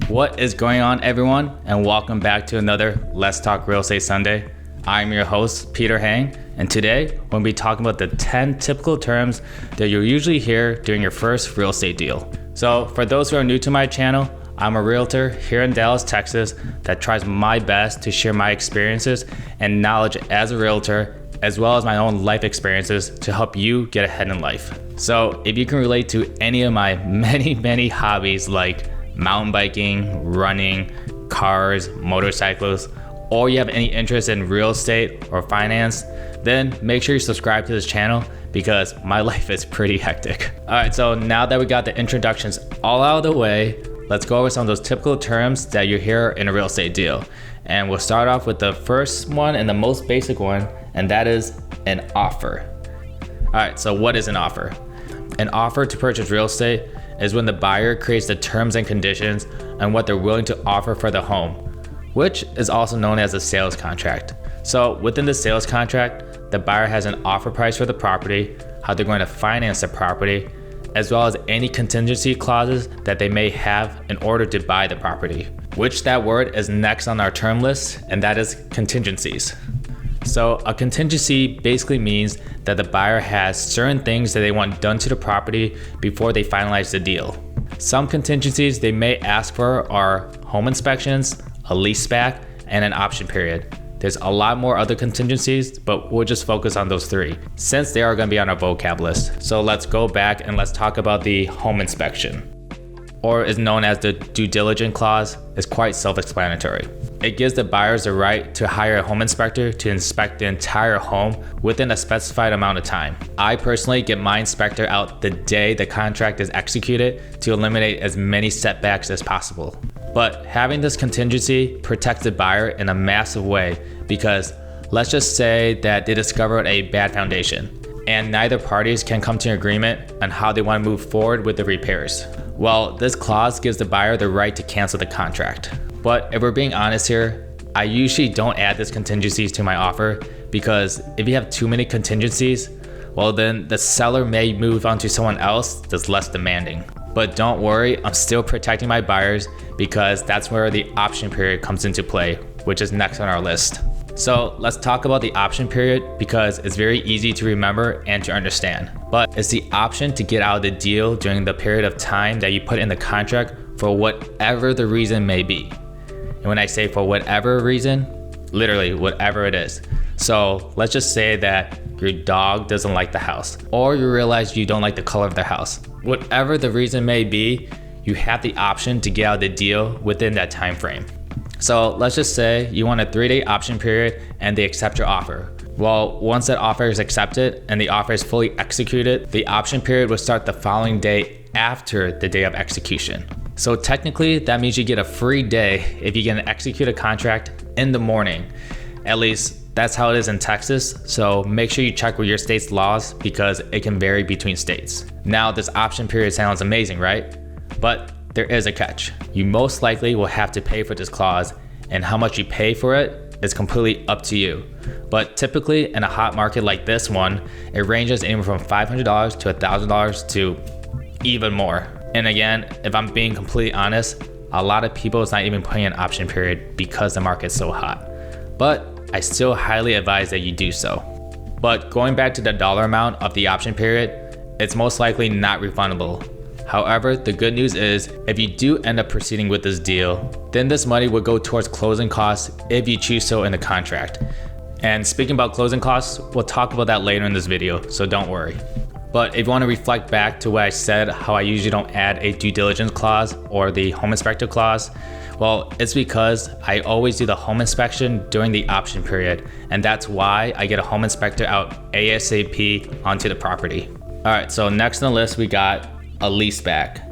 What is going on, everyone, and welcome back to another Let's Talk Real Estate Sunday. I'm your host, Peter Hang, and today we'll be talking about the 10 typical terms that you'll usually hear during your first real estate deal. So for those who are new to my channel, I'm a realtor here in Dallas, Texas that tries my best to share my experiences and knowledge as a realtor, as well as my own life experiences to help you get ahead in life. So if you can relate to any of my many hobbies like mountain biking, running, cars, motorcycles, or you have any interest in real estate or finance, then make sure you subscribe to this channel because my life is pretty hectic. All right, so now that we got the introductions all out of the way, let's go over some of those typical terms that you hear in a real estate deal. And we'll start off with the first one and the most basic one, and that is an offer. All right, so what is an offer? An offer to purchase real estate is when the buyer creates the terms and conditions and what they're willing to offer for the home, which is also known as a sales contract. So within the sales contract, the buyer has an offer price for the property, how they're going to finance the property, as well as any contingency clauses that they may have in order to buy the property, which that word is next on our term list, and that is contingencies. So a contingency basically means that the buyer has certain things that they want done to the property before they finalize the deal. Some contingencies they may ask for are home inspections, a leaseback, and an option period. There's a lot more other contingencies, but we'll just focus on those three since they are going to be on our vocab list. So let's go back and let's talk about the home inspection, or is known as the due diligence clause. Is quite self-explanatory. It gives the buyers the right to hire a home inspector to inspect the entire home within a specified amount of time. I personally get my inspector out the day the contract is executed to eliminate as many setbacks as possible. But having this contingency protects the buyer in a massive way because let's just say that they discovered a bad foundation and neither parties can come to an agreement on how they want to move forward with the repairs. Well, this clause gives the buyer the right to cancel the contract. But if we're being honest here, I usually don't add these contingencies to my offer because if you have too many contingencies, well then the seller may move on to someone else that's less demanding. But don't worry, I'm still protecting my buyers because that's where the option period comes into play, which is next on our list. So let's talk about the option period because it's very easy to remember and to understand. But it's the option to get out of the deal during the period of time that you put in the contract for whatever the reason may be. And when I say for whatever reason, literally whatever it is. So let's just say that your dog doesn't like the house, or you realize you don't like the color of the house. Whatever the reason may be, you have the option to get out of the deal within that time frame. So let's just say you want a 3-day option period and they accept your offer. Well, once that offer is accepted and the offer is fully executed, the option period will start the following day after the day of execution. So technically, that means you get a free day if you can execute a contract in the morning. At least that's how it is in Texas. So make sure you check with your state's laws because it can vary between states. Now, this option period sounds amazing, right? But there is a catch. You most likely will have to pay for this clause, and how much you pay for it is completely up to you. But typically in a hot market like this one, it ranges anywhere from $500 to $1,000 to even more. And again, if I'm being completely honest, a lot of people is not even paying an option period because the market's so hot. But I still highly advise that you do so. But going back to the dollar amount of the option period, it's most likely not refundable. However, the good news is if you do end up proceeding with this deal, then this money would go towards closing costs if you choose so in the contract. And speaking about closing costs, we'll talk about that later in this video, so don't worry. But if you want to reflect back to what I said, how I usually don't add a due diligence clause or the home inspector clause, well, it's because I always do the home inspection during the option period, and that's why I get a home inspector out ASAP onto the property. All right, so next on the list we got a leaseback.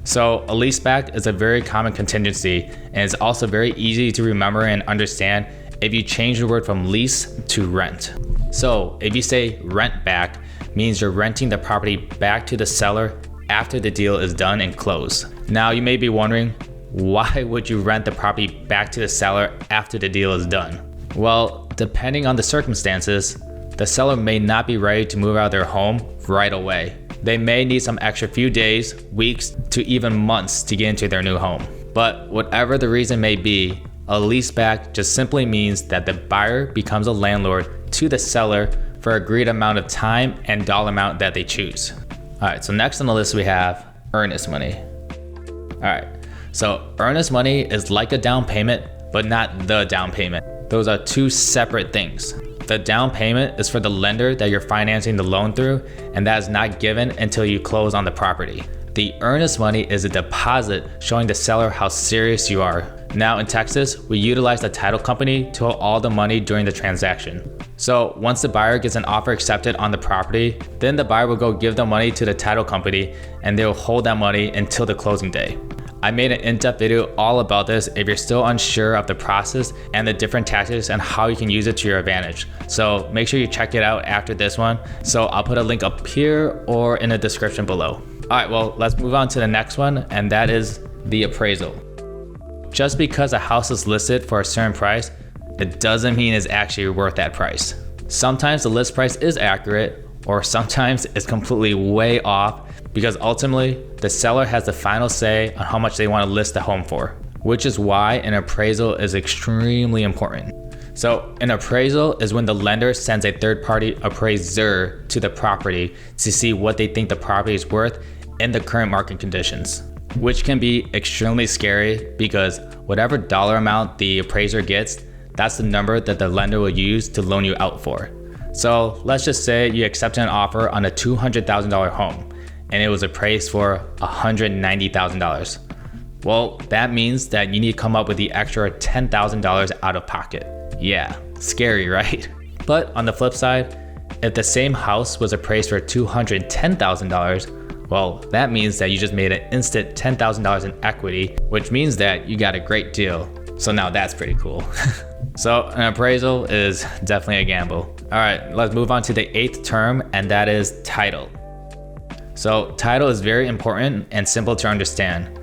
So a leaseback is a very common contingency and it's also very easy to remember and understand if you change the word from lease to rent. So if you say rent back, means you're renting the property back to the seller after the deal is done and closed. Now you may be wondering, why would you rent the property back to the seller after the deal is done? Well, depending on the circumstances, the seller may not be ready to move out of their home right away. They may need some extra few days, weeks, to even months to get into their new home. But whatever the reason may be, a leaseback just simply means that the buyer becomes a landlord to the seller for an agreed amount of time and dollar amount that they choose. All right, so next on the list we have earnest money. All right, so earnest money is like a down payment, but not the down payment. Those are two separate things. The down payment is for the lender that you're financing the loan through, and that is not given until you close on the property. The earnest money is a deposit showing the seller how serious you are. Now in Texas, we utilize the title company to hold all the money during the transaction. So once the buyer gets an offer accepted on the property, then the buyer will go give the money to the title company and they will hold that money until the closing day. I made an in-depth video all about this if you're still unsure of the process and the different tactics and how you can use it to your advantage. So make sure you check it out after this one. So I'll put a link up here or in the description below. All right, well, let's move on to the next one, and that is the appraisal. Just because a house is listed for a certain price, it doesn't mean it's actually worth that price. Sometimes the list price is accurate, or sometimes it's completely way off, because ultimately the seller has the final say on how much they want to list the home for, which is why an appraisal is extremely important. So an appraisal is when the lender sends a third-party appraiser to the property to see what they think the property is worth in the current market conditions, which can be extremely scary because whatever dollar amount the appraiser gets, that's the number that the lender will use to loan you out for. So let's just say you accepted an offer on a $200,000 home and it was appraised for $190,000. Well, that means that you need to come up with the extra $10,000 out of pocket. Yeah, scary, right? But on the flip side, if the same house was appraised for $210,000, well, that means that you just made an instant $10,000 in equity, which means that you got a great deal. So now that's pretty cool. So an appraisal is definitely a gamble. All right, let's move on to the 8th term, and that is title. So title is very important and simple to understand.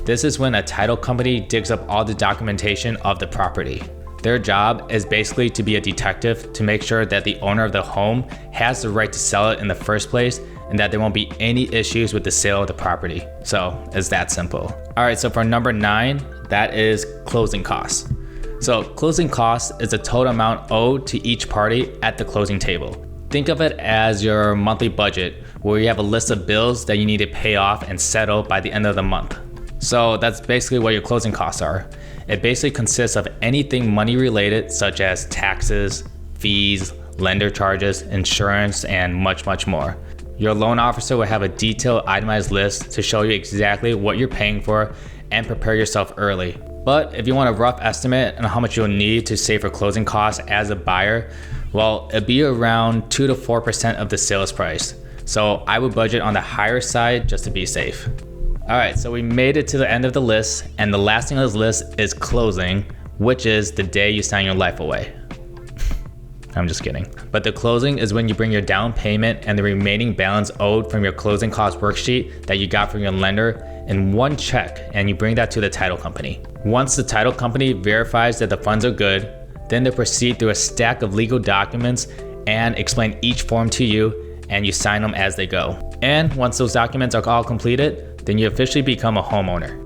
This is when a title company digs up all the documentation of the property. Their job is basically to be a detective to make sure that the owner of the home has the right to sell it in the first place and that there won't be any issues with the sale of the property. So it's that simple. All right, so for number 9, that is closing costs. So closing costs is the total amount owed to each party at the closing table. Think of it as your monthly budget where you have a list of bills that you need to pay off and settle by the end of the month. So that's basically what your closing costs are. It basically consists of anything money related, such as taxes, fees, lender charges, insurance, and much, much more. Your loan officer will have a detailed itemized list to show you exactly what you're paying for and prepare yourself early. But if you want a rough estimate on how much you'll need to save for closing costs as a buyer, well, it'd be around 2 to 4% of the sales price. So I would budget on the higher side just to be safe. All right, so we made it to the end of the list, and the last thing on this list is closing, which is the day you sign your life away. I'm just kidding. But the closing is when you bring your down payment and the remaining balance owed from your closing cost worksheet that you got from your lender in one check, and you bring that to the title company. Once the title company verifies that the funds are good, then they proceed through a stack of legal documents and explain each form to you, and you sign them as they go. And once those documents are all completed, then you officially become a homeowner.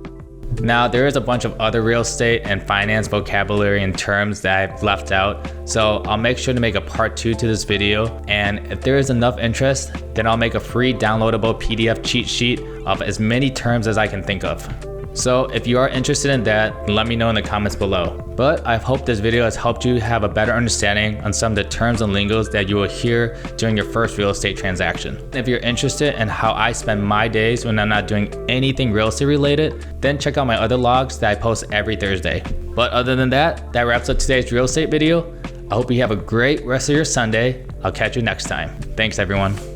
Now, there is a bunch of other real estate and finance vocabulary and terms that I've left out, so I'll make sure to make a part 2 to this video, and if there is enough interest, then I'll make a free downloadable PDF cheat sheet of as many terms as I can think of. So if you are interested in that, let me know in the comments below. But I hope this video has helped you have a better understanding on some of the terms and lingos that you will hear during your first real estate transaction. If you're interested in how I spend my days when I'm not doing anything real estate related, then check out my other logs that I post every Thursday. But other than that, that wraps up today's real estate video. I hope you have a great rest of your Sunday. I'll catch you next time. Thanks everyone.